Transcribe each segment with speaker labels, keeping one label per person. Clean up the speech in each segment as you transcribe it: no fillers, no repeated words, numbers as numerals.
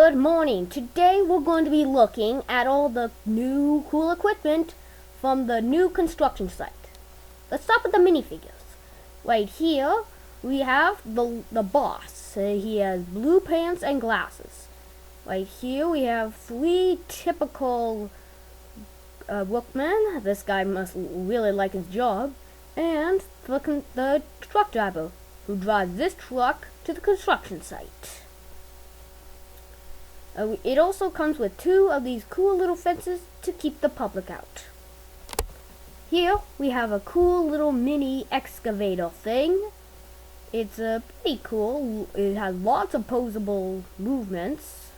Speaker 1: Good morning. Today we're going to be looking at all the new cool equipment from the new construction site. Let's start with the minifigures. Right here we have the boss. He has blue pants and glasses. Right here we have three typical workmen. This guy must really like his job. And the truck driver who drives this truck to the construction site. It also comes with two of these cool little fences to keep the public out. Here we have a cool little mini excavator thing. It's pretty cool. It has lots of posable movements.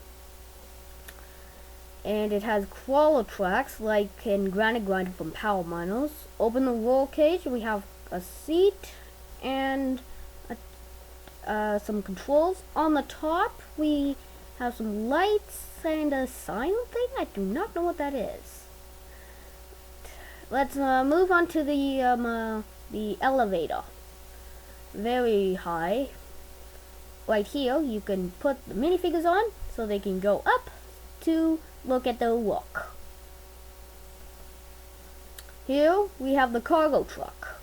Speaker 1: And it has crawler tracks like in Granite Grinder from Power Miners. Open the roll cage, we have a seat and some controls. On the top we have some lights and a sign thing. I do not know what that is. Let's move on to the elevator. Very high. Right here, you can put the minifigures on so they can go up to look at their work. Here we have the cargo truck.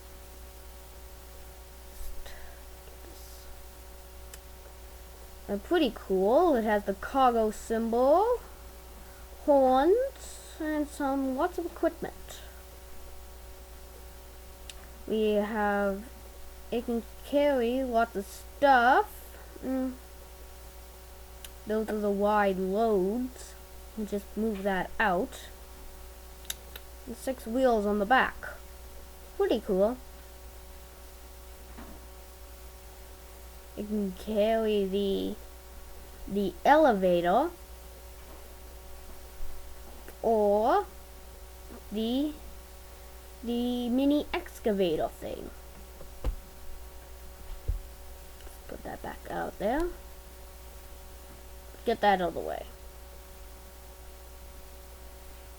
Speaker 1: Pretty cool. It has the cargo symbol, horns, and lots of equipment. It can carry lots of stuff. Those are the wide loads. We'll just move that out. And 6 wheels on the back. Pretty cool. It can carry the elevator or the mini excavator thing. Let's put that back out there. Get that out of the way.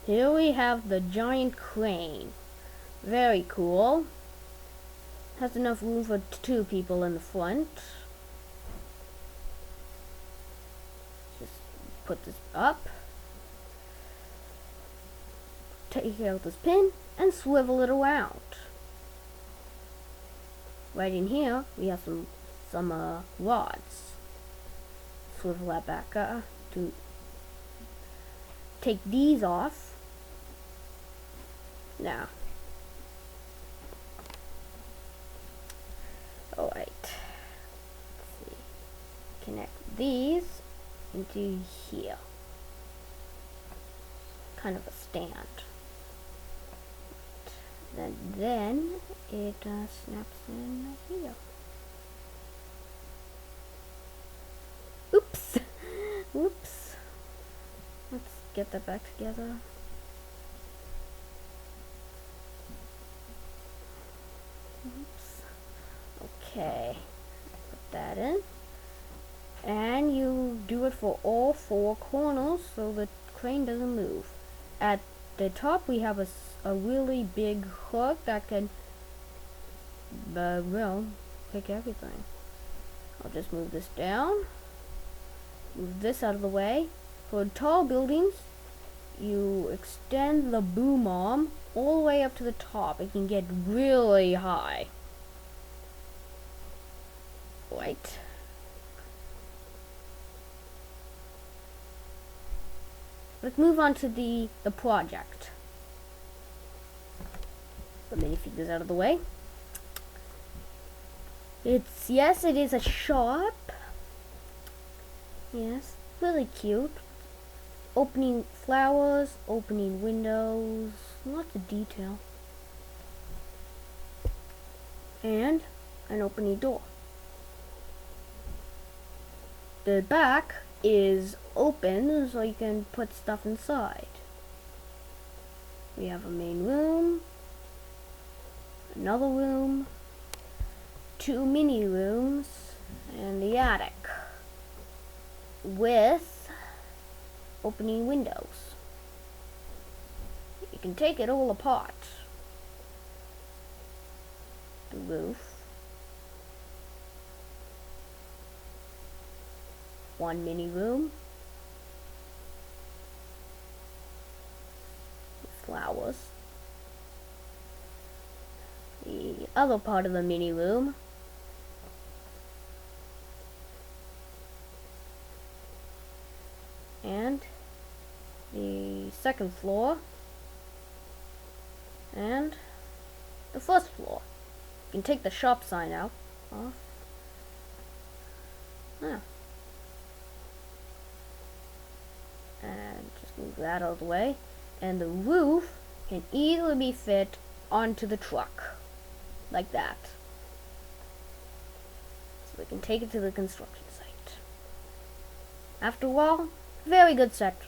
Speaker 1: Here we have the giant crane. Very cool. Has enough room for 2 people in the front. Just put this up. Take out this pin and swivel it around. Right in here we have some rods. Swivel that back to take these off. Now, alright, let's see, connect these into here, kind of a stand. Then it snaps in here. Oops! Whoops. Let's get that back together. Oops. Okay. Put that in. And you do it for all 4 corners so the crane doesn't move. At the top we have a really big hook that can pick everything. I'll just move this down. Move this out of the way. For tall buildings, you extend the boom arm all the way up to the top. It can get really high. Right. Let's move on to the project. The minifigures out of the way. Yes, it is a shop. Yes, really cute. Opening flowers, opening windows, lots of detail. And an opening door. The back is open so you can put stuff inside. We have a main room, another room, 2 mini rooms, and the attic with opening windows. You can take it all apart. The roof, 1 mini room, flowers. The other part of the mini room. And the second floor. And the first floor. You can take the shop sign out. Off. Yeah. And just move that out of the way. And the roof can easily be fit onto the truck. Like that. So we can take it to the construction site. After all, very good set.